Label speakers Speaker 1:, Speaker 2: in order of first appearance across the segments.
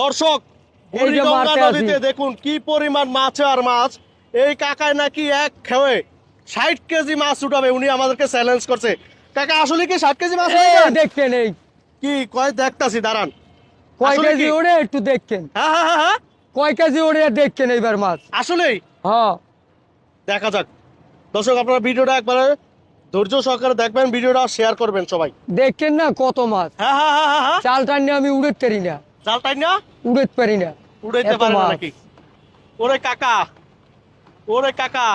Speaker 1: দর্শক বুড়িগঙ্গা নদীতে দেখুন কি পরিমাণ মাছ আর মাছ। এই কাকায় নাকি এক খেয়ে 60 কেজি মাছ উঠাবে, উনি আমাদেরকে চ্যালেঞ্জ করছে। কাকা আসলে কি 60 কেজি মাছ
Speaker 2: দেখছেন? এই
Speaker 1: কি কয় দেখতাছি, দাঁড়ান।
Speaker 2: কয় কেজি ওরে একটু দেখছেন?
Speaker 1: হ্যাঁ হ্যাঁ হ্যাঁ হ্যাঁ,
Speaker 2: কয় কেজি ওরে দেখছেন এইবার মাছ?
Speaker 1: আসলেই
Speaker 2: হ্যাঁ,
Speaker 1: দেখা যাক। দর্শক আপনারা ভিডিওটা একবার ধৈর্য সহকারে দেখবেন, ভিডিওটা শেয়ার করবেন সবাই।
Speaker 2: দেখছেন না কত মাছ?
Speaker 1: হ্যাঁ হ্যাঁ হ্যাঁ হ্যাঁ,
Speaker 2: চাল টান আমি উড়তে পারি না,
Speaker 1: জাল তাই না,
Speaker 2: উড়তে পারি না।
Speaker 1: উড়াইতে
Speaker 2: এত
Speaker 1: পারে না
Speaker 2: মাছ।
Speaker 1: নাকি? ওরে কাকা, ওরে কাকা,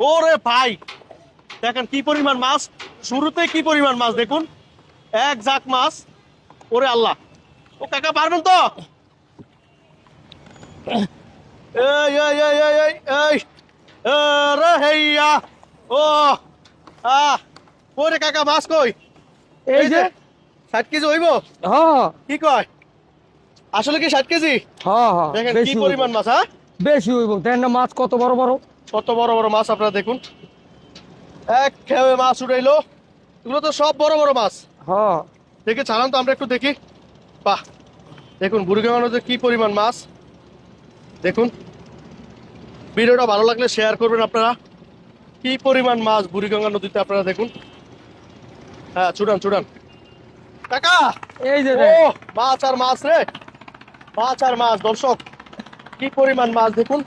Speaker 1: ওরে ভাই, দেখেন কি পরিমাণ মাছ। শুরুতে কি পরিমাণ মাছ দেখুন, এক ঝাঁক মাছ। ওরে আল্লাহ, ও কাকা পারবেন তো? এই এই এই এই এই এই রে হেইয়া, ও আহ, ওরে কাকা মাছ কই?
Speaker 2: এই যে
Speaker 1: 60 কেজি হইব?
Speaker 2: হ্যাঁ
Speaker 1: কি কয়, আসলে কি 60 কেজি?
Speaker 2: হ্যাঁ হ্যাঁ,
Speaker 1: দেখেন কি
Speaker 2: বেশি হইব,
Speaker 1: পরিমাণ মাছ। হ্যাঁ,
Speaker 2: বেশি হইব। দেখেন না মাছ কত বড় বড়,
Speaker 1: কত বড় বড় মাছ আপনারা দেখুন। এক খেয়ে মাছ উঠাইলো, এগুলো তো সব বড় বড় মাছ।
Speaker 2: হ্যাঁ।
Speaker 1: দেখে ছাড়ান তো আমরা একটু দেখি। বাহ, দেখুন বুড়িগঙ্গা নদীতে কি পরিমাণ মাছ দেখুন। ভিডিওটা ভালো লাগলে শেয়ার করবেন আপনারা। কি পরিমাণ মাছ বুড়িগঙ্গা নদীতে আপনারা দেখুন। হ্যাঁ, চুড়ান চুড়ান কাকা।
Speaker 2: এই যে
Speaker 1: ও মাছ আর মাছ রে, মাছ আর মাছ। দর্শক কি পরিমাণ মাছ দেখুন।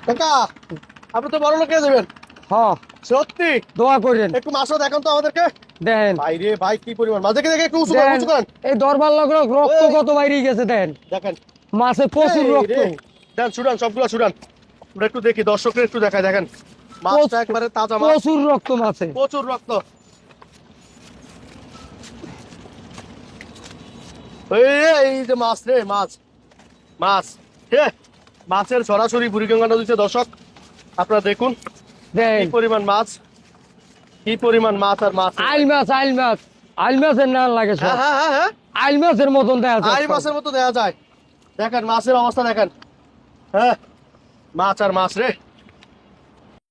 Speaker 1: কাকা আপনি তো বড় লোক হয়ে যাবেন
Speaker 2: হ্যাঁ,
Speaker 1: সত্যি।
Speaker 2: দোয়া করেন।
Speaker 1: একটু মাছও দেখান তো আমাদেরকে।
Speaker 2: দেখেন
Speaker 1: ভাই রে ভাই, কি পরিমাণ মাছ। দেখে দেখে একটু উঁচু করেন, উঁচু করেন।
Speaker 2: এই দরবার রক্ত
Speaker 1: এই।
Speaker 2: কত বাইরে গেছে। দেখেন
Speaker 1: দেখেন
Speaker 2: মাছে প্রচুর
Speaker 1: এই
Speaker 2: রক্ত।
Speaker 1: রে, দেন ছুড়ান, সবগুলো ছুড়ান। আমরা একটু দেখি, দর্শকরা একটু দেখায়। দেখেন মাছটা একবারে তাজা মাছ,
Speaker 2: প্রচুর রক্ত মাছে।
Speaker 1: প্রচুর রক্ত। এই যে মাছ রে, মাছ মাছ হে, মাছের সরাসরি বুড়িগঙ্গা নদীতে। দর্শক আপনারা দেখুন কি
Speaker 2: দেখেন
Speaker 1: পরিমাণ মাছ, কি পরিমাণ মাছ আর মাছ।
Speaker 2: আইল মাছ, আইল মাছ, আইল মাছের নাম লাগে সব।
Speaker 1: হ্যাঁ হ্যাঁ হ্যাঁ হ্যাঁ,
Speaker 2: আইল মাছের মতন দেখা যায়
Speaker 1: আই
Speaker 2: সব।
Speaker 1: মাছের মতো দেয়া যায়। দেখেন মাছের অবস্থা দেখেন। হ্যাঁ, মাছ আর মাছ রে।